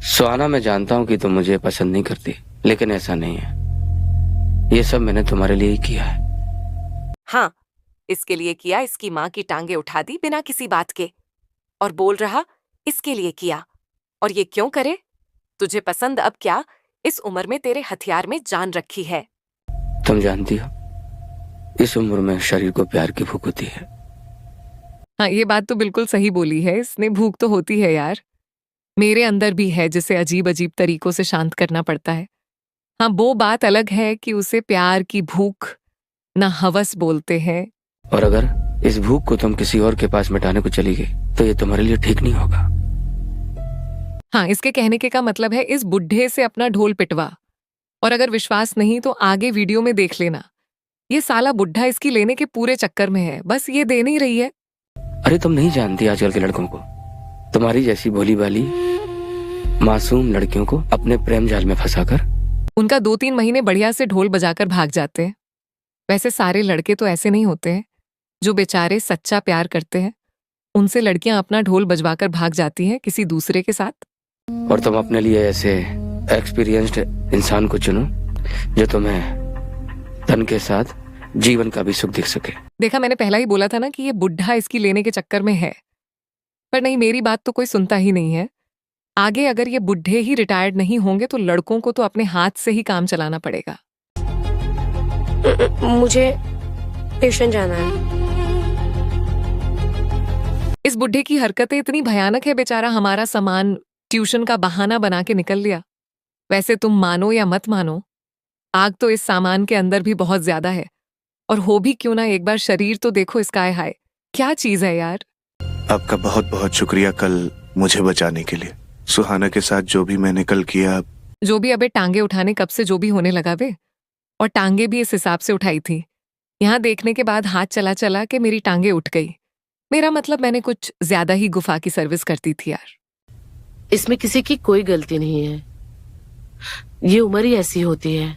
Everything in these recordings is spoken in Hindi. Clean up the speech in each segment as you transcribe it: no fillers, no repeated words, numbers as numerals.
सुहाना, मैं जानता हूँ कि तुम मुझे पसंद नहीं करती, लेकिन ऐसा नहीं है। ये सब मैंने तुम्हारे लिए ही किया है। हाँ, इसके लिए किया, इसकी माँ की टांगे उठा दी बिना किसी बात के। और बोल रहा इसके लिए किया। और ये क्यों करे? तुझे पसंद अब क्या, इस उम्र में तेरे हथियार में जान रखी है। तुम जानती हो, इस उम्र में शरीर को प्यार की भूख होती है। हाँ, ये बात तो बिल्कुल सही बोली है इसने। भूख तो होती है यार, मेरे अंदर भी है, जिसे अजीब अजीब तरीकों से शांत करना पड़ता है। हाँ, वो बात अलग है कि उसे प्यार की भूख ना हवस बोलते हैं। और अगर इस भूख को तुम किसी और के पास मिटाने को चली गई तो ये तुम्हारे लिए ठीक नहीं होगा। हाँ, इसके कहने के का मतलब है इस बुढ़े से अपना ढोल पिटवा। और अगर विश्वास नहीं तो आगे वीडियो में देख लेना। ये साला बुढ़ा इसकी लेने के पूरे चक्कर में है, बस ये दे नहीं रही है। अरे तुम नहीं जानती आजकल के लड़कों को। तुम्हारी जैसी भोली भाली मासूम लड़कियों को अपने प्रेम जाल में फंसाकर उनका 2-3 महीने बढ़िया से ढोल बजाकर भाग जाते हैं। वैसे सारे लड़के तो ऐसे नहीं होते हैं। जो बेचारे सच्चा प्यार करते हैं उनसे लड़कियां अपना ढोल बजवाकर भाग जाती हैं किसी दूसरे के साथ। और तुम अपने लिए ऐसे एक्सपीरियंस्ड इंसान को चुनो जो तुम्हें धन के साथ जीवन का भी सुख दिख सके। देखा, मैंने पहला ही बोला था ना कि ये बुढ़ा इसकी लेने के चक्कर में है। पर नहीं, मेरी बात तो कोई सुनता ही नहीं है। आगे अगर ये बुढ़े ही रिटायर्ड नहीं होंगे तो लड़कों को तो अपने हाथ से ही काम चलाना पड़ेगा। मुझे ट्यूशन जाना है। इस बुढ़े की हरकतें इतनी भयानक है, बेचारा हमारा सामान ट्यूशन का बहाना बना के निकल लिया। वैसे तुम मानो या मत मानो, आग तो इस सामान के अंदर भी बहुत ज्यादा है। और हो भी क्यों ना, एक बार शरीर तो देखो इसका। हाय, क्या चीज है यार। आपका बहुत बहुत शुक्रिया कल मुझे बचाने के लिए। सुहाना के साथ जो भी मैंने कल किया। जो भी अबे, टांगे उठाने कब से जो भी होने लगा बे। और टांगे भी इस हिसाब से उठाई थी। यहाँ देखने के बाद हाथ चला चला के मेरी टांगे उठ गई। मेरा मतलब मैंने कुछ ज्यादा ही गुफा की सर्विस करती थी यार। इसमें किसी की कोई गलती नहीं है, ये उम्र ही ऐसी होती है।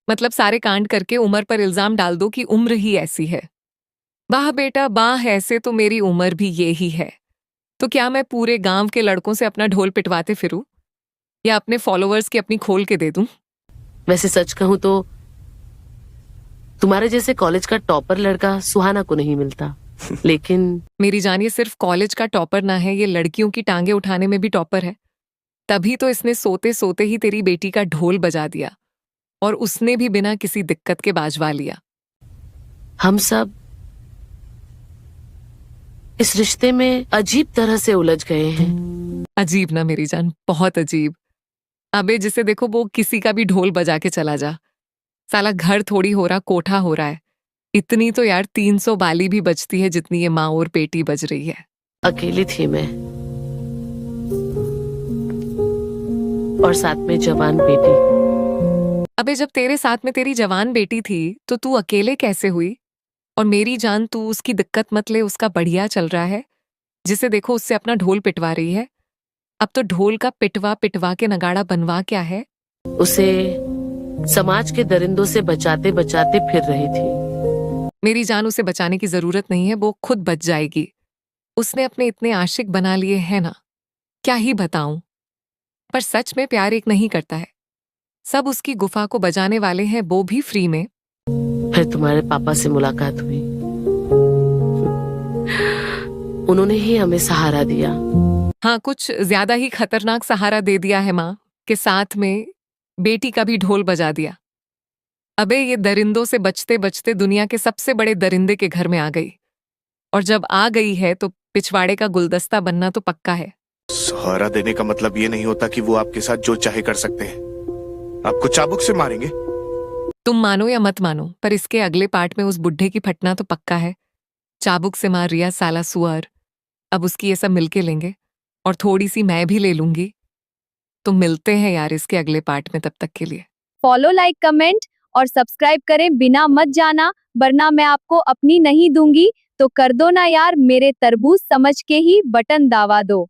मतलब सारे कांड करके उम्र पर इल्जाम डाल दो कि उम्र ही ऐसी है। वाह बेटा वाह, ऐसे तो मेरी उम्र भी ये ही है। तो क्या मैं पूरे गांव के लड़कों से अपना ढोल पिटवाते फिरूं, या अपने फॉलोअर्स की अपनी खोल के दे दूं? वैसे सच कहूं तो तुम्हारे जैसे कॉलेज का टॉपर लड़का सुहाना को नहीं मिलता। लेकिन मेरी जान, ये सिर्फ कॉलेज का टॉपर ना है, ये लड़कियों की टांगे उठाने में भी टॉपर है। तभी तो इसने सोते सोते ही तेरी बेटी का ढोल बजा दिया, और उसने भी बिना किसी दिक्कत के बाजवा लिया। हम सब इस रिश्ते में अजीब तरह से उलझ गए हैं। अजीब ना मेरी जान, बहुत अजीब। अबे जिसे देखो वो किसी का भी ढोल बजा के चला जा। साला घर थोड़ी हो रहा, कोठा हो रहा है। इतनी तो यार 300 बाली भी बजती है जितनी ये माँ और बेटी बज रही है। अकेली थी मैं, और साथ में जवान बेटी। अबे जब तेरे साथ में तेरी जवान बेटी थी तो तू अकेले कैसे हुई? और मेरी जान, तू उसकी दिक्कत मत ले, उसका बढ़िया चल रहा है। जिसे देखो उससे अपना ढोल पिटवा रही है। अब तो ढोल का पिटवा पिटवा के नगाड़ा बनवा क्या है। उसे समाज के दरिंदों से बचाते बचाते फिर रही थी। मेरी जान, उसे बचाने की जरूरत नहीं है, वो खुद बच जाएगी। उसने अपने इतने आशिक बना लिए हैं ना, क्या ही बताऊं। पर सच में प्यार एक नहीं करता है। सब उसकी गुफा को बजाने वाले हैं, वो भी फ्री में। फिर तुम्हारे पापा से मुलाकात हुई, उन्होंने ही हमें सहारा दिया। हाँ, कुछ ज्यादा ही खतरनाक सहारा दे दिया है माँ के साथ में बेटी का भी ढोल बजा दिया। अबे ये दरिंदों से बचते बचते दुनिया के सबसे बड़े दरिंदे के घर में आ गई। और जब आ गई है तो पिछवाड़े का गुलदस्ता बनना तो पक्का है। सहारा देने का मतलब ये नहीं होता कि वो आपके साथ जो चाहे कर सकते हैं। आपको चाबुक से मारेंगे। तुम मानो या मत मानो, पर इसके अगले पार्ट में उस बुढ़े की फटना तो पक्का है। चाबुक से मार रिया साला सुअर। अब उसकी ये सब मिलके लेंगे, और थोड़ी सी मैं भी ले लूंगी। तो मिलते हैं यार इसके अगले पार्ट में, तब तक के लिए फॉलो, लाइक, कमेंट और सब्सक्राइब करें बिना मत जाना, वरना मैं आपको अपनी नहीं दूंगी। तो कर दो ना यार, मेरे तरबूज समझ के ही बटन दबा दो।